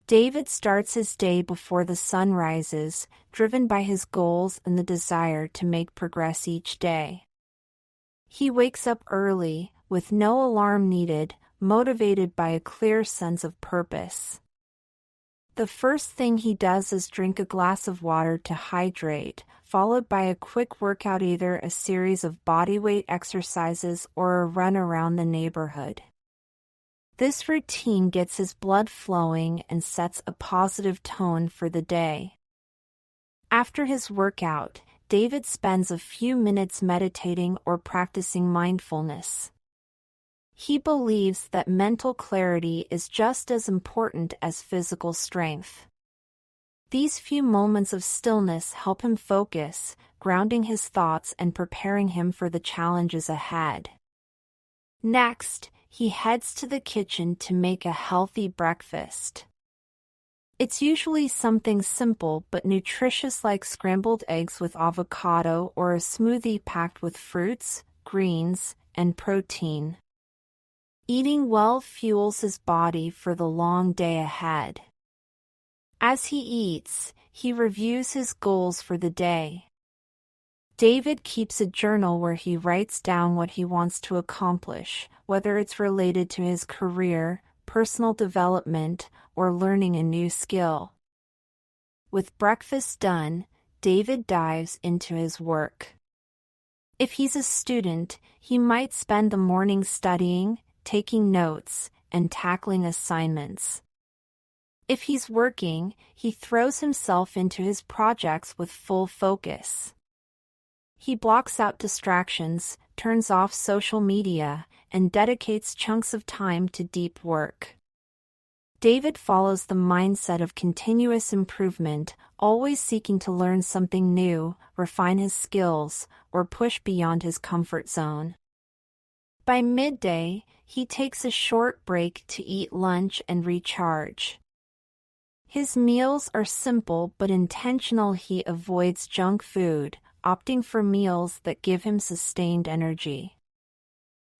David starts his day before the sun rises, driven by his goals and the desire to make progress each day. He wakes up early, with no alarm needed, motivated by a clear sense of purpose. The first thing he does is drink a glass of water to hydrate, followed by a quick workout, either a series of bodyweight exercises or a run around the neighborhood. This routine gets his blood flowing and sets a positive tone for the day. After his workout, David spends a few minutes meditating or practicing mindfulness. He believes that mental clarity is just as important as physical strength. These few moments of stillness help him focus, grounding his thoughts and preparing him for the challenges ahead. Next, he heads to the kitchen to make a healthy breakfast. It's usually something simple but nutritious, like scrambled eggs with avocado or a smoothie packed with fruits, greens, and protein. Eating well fuels his body for the long day ahead. As he eats, he reviews his goals for the day. David keeps a journal where he writes down what he wants to accomplish, whether it's related to his career, personal development, or learning a new skill. With breakfast done, David dives into his work. If he's a student, he might spend the morning studying, taking notes, and tackling assignments. If he's working, he throws himself into his projects with full focus. He blocks out distractions, turns off social media, and dedicates chunks of time to deep work. David follows the mindset of continuous improvement, always seeking to learn something new, refine his skills, or push beyond his comfort zone. By midday, he takes a short break to eat lunch and recharge. His meals are simple but intentional. He avoids junk food, opting for meals that give him sustained energy.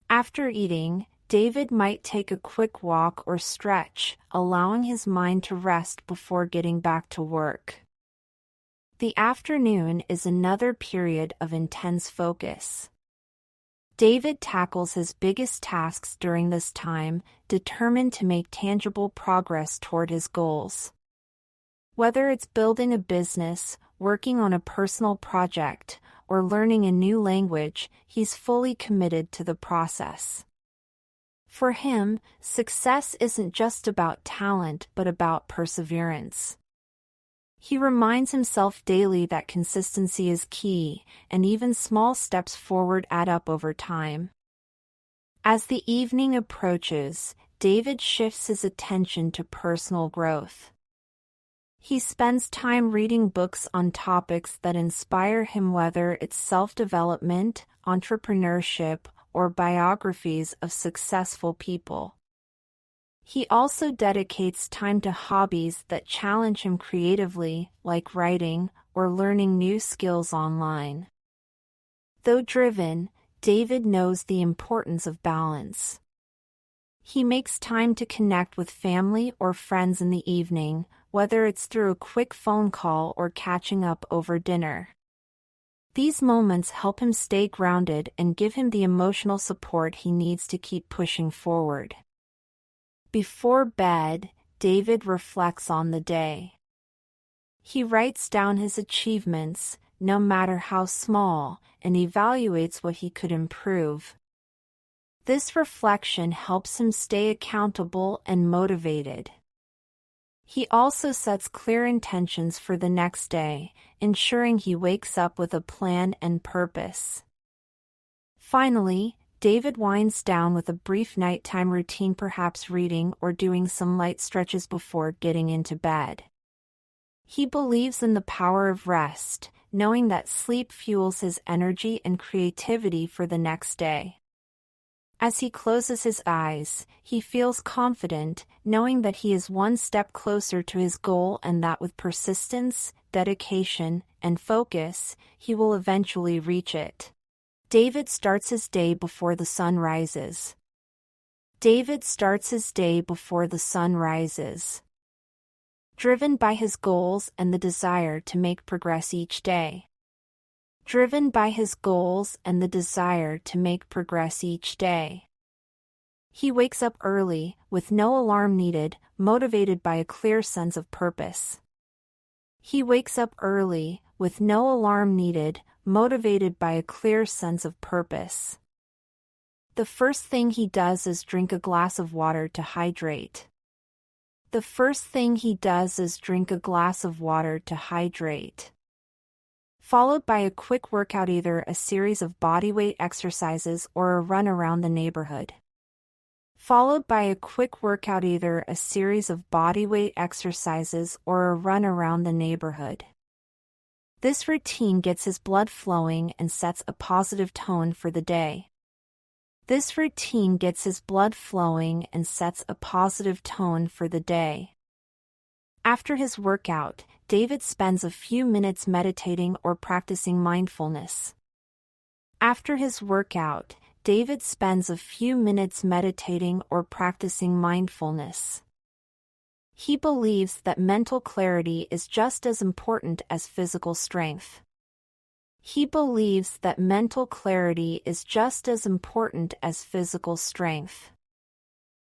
After eating, David might take a quick walk or stretch, allowing his mind to rest before getting back to work. The afternoon is another period of intense focus. David tackles his biggest tasks during this time, determined to make tangible progress toward his goals. Whether it's building a business, working on a personal project, or learning a new language, he's fully committed to the process. For him, success isn't just about talent but about perseverance. He reminds himself daily that consistency is key, and even small steps forward add up over time. As the evening approaches, David shifts his attention to personal growth. He spends time reading books on topics that inspire him, whether it's self-development, entrepreneurship, or biographies of successful people. He also dedicates time to hobbies that challenge him creatively, like writing or learning new skills online. Though driven, David knows the importance of balance. He makes time to connect with family or friends in the evening, whether it's through a quick phone call or catching up over dinner. These moments help him stay grounded and give him the emotional support he needs to keep pushing forward. Before bed, David reflects on the day. He writes down his achievements, no matter how small, and evaluates what he could improve. This reflection helps him stay accountable and motivated. He also sets clear intentions for the next day, ensuring he wakes up with a plan and purpose. Finally, David winds down with a brief nighttime routine, perhaps reading or doing some light stretches before getting into bed. He believes in the power of rest, knowing that sleep fuels his energy and creativity for the next day. As he closes his eyes, he feels confident, knowing that he is one step closer to his goal and that with persistence, dedication, and focus, he will eventually reach it. David starts his day before the sun rises. David starts his day before the sun rises. driven by his goals and the desire to make progress each day. Driven by his goals and the desire to make progress each day. He wakes up early, with no alarm needed, motivated by a clear sense of purpose. He wakes up early, with no alarm needed, motivated by a clear sense of purpose. The first thing he does is drink a glass of water to hydrate. The first thing he does is drink a glass of water to hydrate. Followed by a quick workout, either a series of bodyweight exercises or a run around the neighborhood. Followed by a quick workout, either a series of bodyweight exercises or a run around the neighborhood. This routine gets his blood flowing and sets a positive tone for the day. This routine gets his blood flowing and sets a positive tone for the day. After his workout, David spends a few minutes meditating or practicing mindfulness. After his workout, David spends a few minutes meditating or practicing mindfulness. He believes that mental clarity is just as important as physical strength. He believes that mental clarity is just as important as physical strength.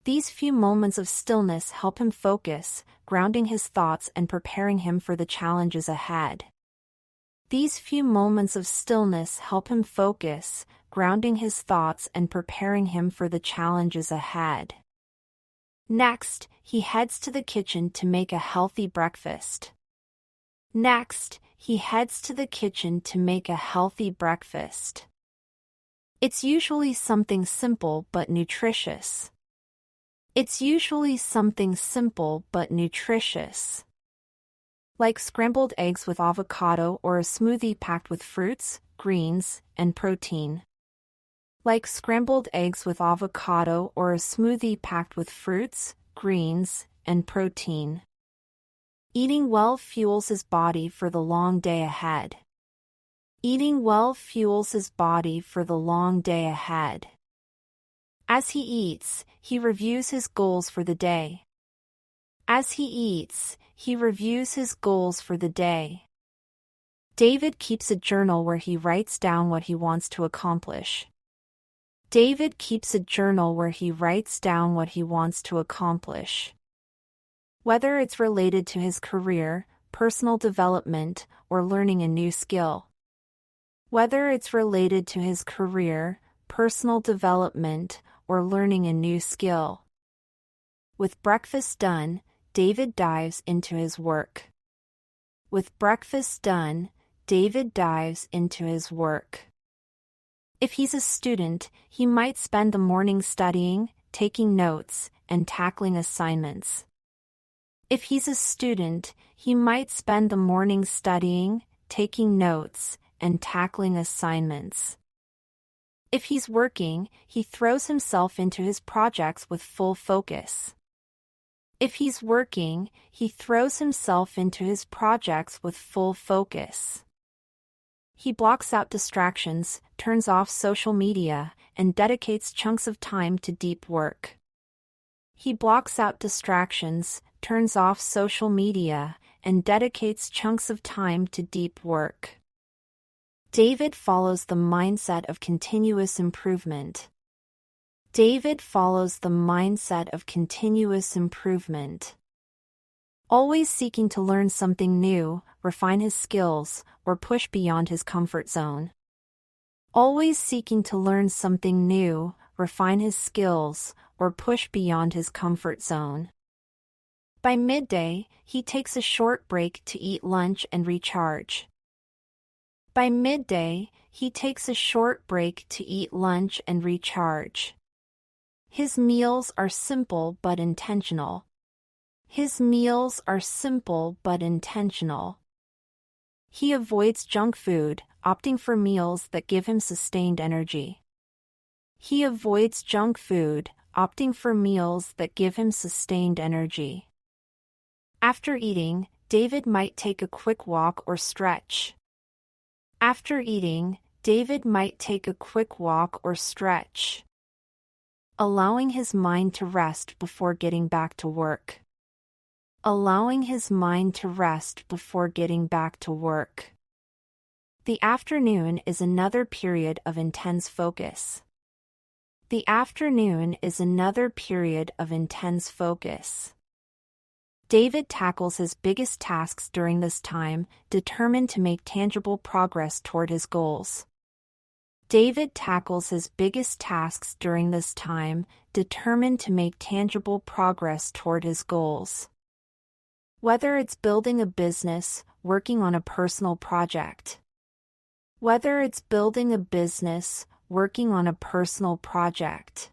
These few moments of stillness help him focus, grounding his thoughts and preparing him for the challenges ahead. These few moments of stillness help him focus, grounding his thoughts and preparing him for the challenges ahead. Next, he heads to the kitchen to make a healthy breakfast. Next, he heads to the kitchen to make a healthy breakfast. It's usually something simple but nutritious. It's usually something simple but nutritious. Like scrambled eggs with avocado or a smoothie packed with fruits, greens, and protein. Like scrambled eggs with avocado or a smoothie packed with fruits, greens, and protein. Eating well fuels his body for the long day ahead. Eating well fuels his body for the long day ahead. As he eats, he reviews his goals for the day. As he eats, he reviews his goals for the day. David keeps a journal where he writes down what he wants to accomplish. David keeps a journal where he writes down what he wants to accomplish. Whether it's related to his career, personal development, or learning a new skill. Whether it's related to his career, personal development, or learning a new skill. With breakfast done, David dives into his work. With breakfast done, David dives into his work. If he's a student, he might spend the morning studying, taking notes, and tackling assignments. If he's a student, he might spend the morning studying, taking notes, and tackling assignments. If he's working, he throws himself into his projects with full focus. If he's working, he throws himself into his projects with full focus. He blocks out distractions, turns off social media, and dedicates chunks of time to deep work. He blocks out distractions, turns off social media, and dedicates chunks of time to deep work. David follows the mindset of continuous improvement. David follows the mindset of continuous improvement. Always seeking to learn something new, refine his skills, or push beyond his comfort zone. Always seeking to learn something new, refine his skills, or push beyond his comfort zone. By midday, he takes a short break to eat lunch and recharge. By midday, he takes a short break to eat lunch and recharge. His meals are simple but intentional. His meals are simple but intentional. He avoids junk food, opting for meals that give him sustained energy. He avoids junk food, opting for meals that give him sustained energy. After eating, David might take a quick walk or stretch. After eating, David might take a quick walk or stretch, allowing his mind to rest before getting back to work. allowing his mind to rest before getting back to work. The afternoon is another period of intense focus. The afternoon is another period of intense focus. David tackles his biggest tasks during this time, determined to make tangible progress toward his goals. David tackles his biggest tasks during this time, determined to make tangible progress toward his goals. Whether it's building a business, working on a personal project. Whether it's building a business, working on a personal project,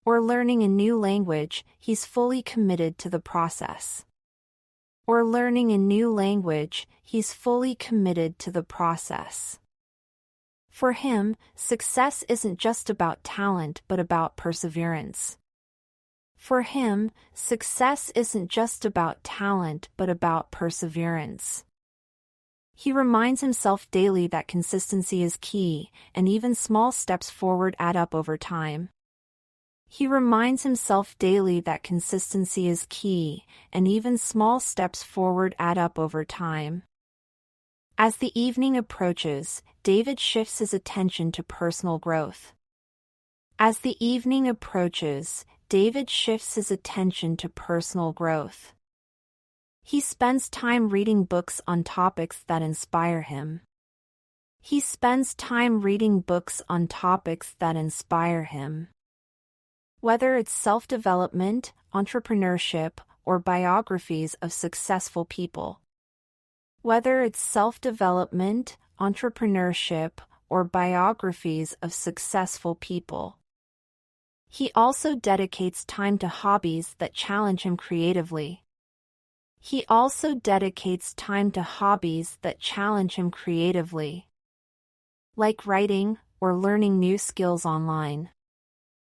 or learning a new language, he's fully committed to the process. Or learning a new language, he's fully committed to the process. For him, success isn't just about talent but about perseverance. For him, success isn't just about talent but about perseverance. He reminds himself daily that consistency is key, and even small steps forward add up over time. He reminds himself daily that consistency is key, and even small steps forward add up over time. As the evening approaches, David shifts his attention to personal growth. As the evening approaches, David shifts his attention to personal growth. He spends time reading books on topics that inspire him. He spends time reading books on topics that inspire him. Whether it's self-development, entrepreneurship, or biographies of successful people. Whether it's self-development, entrepreneurship, or biographies of successful people. He also dedicates time to hobbies that challenge him creatively. He also dedicates time to hobbies that challenge him creatively, like writing or learning new skills online.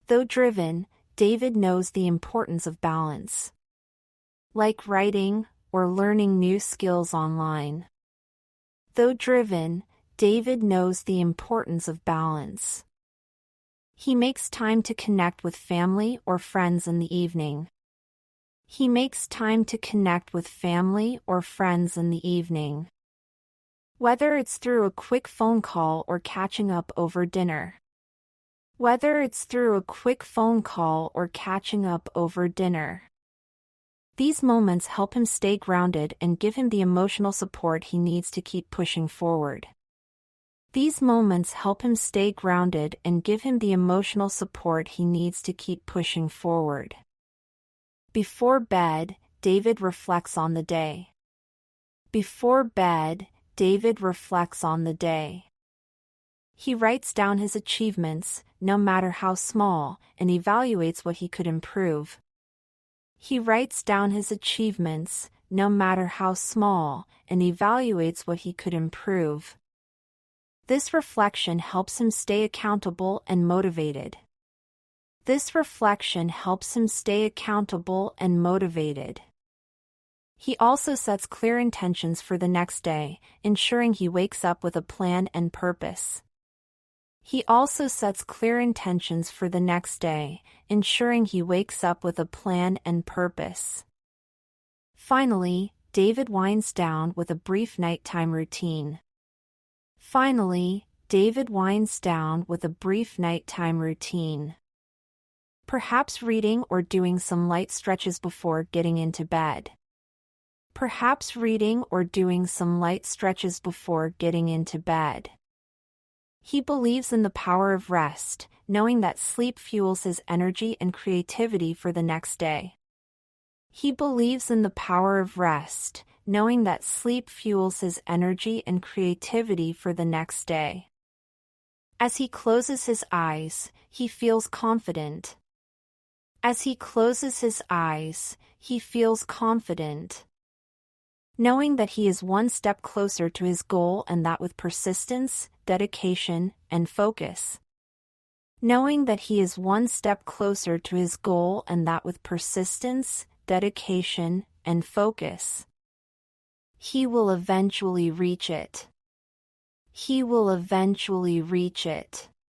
Though driven, David knows the importance of balance. Like writing or learning new skills online. Though driven, David knows the importance of balance. He makes time to connect with family or friends in the evening. He makes time to connect with family or friends in the evening. Whether it's through a quick phone call or catching up over dinner. Whether it's through a quick phone call or catching up over dinner. These moments help him stay grounded and give him the emotional support he needs to keep pushing forward. These moments help him stay grounded and give him the emotional support he needs to keep pushing forward. Before bed, David reflects on the day. Before bed, David reflects on the day. He writes down his achievements, no matter how small, and evaluates what he could improve. He writes down his achievements, no matter how small, and evaluates what he could improve. This reflection helps him stay accountable and motivated. This reflection helps him stay accountable and motivated. He also sets clear intentions for the next day, ensuring he wakes up with a plan and purpose. He also sets clear intentions for the next day, ensuring he wakes up with a plan and purpose. Finally, David winds down with a brief nighttime routine. Finally, David winds down with a brief nighttime routine. Perhaps reading or doing some light stretches before getting into bed. Perhaps reading or doing some light stretches before getting into bed. He believes in the power of rest, knowing that sleep fuels his energy and creativity for the next day. He believes in the power of rest, knowing that sleep fuels his energy and creativity for the next day. As he closes his eyes, he feels confident. As he closes his eyes, he feels confident. Knowing that he is one step closer to his goal, and that with persistence, dedication, and focus. Knowing that he is one step closer to his goal, and that with persistence, dedication, and focus. He will eventually reach it. He will eventually reach it.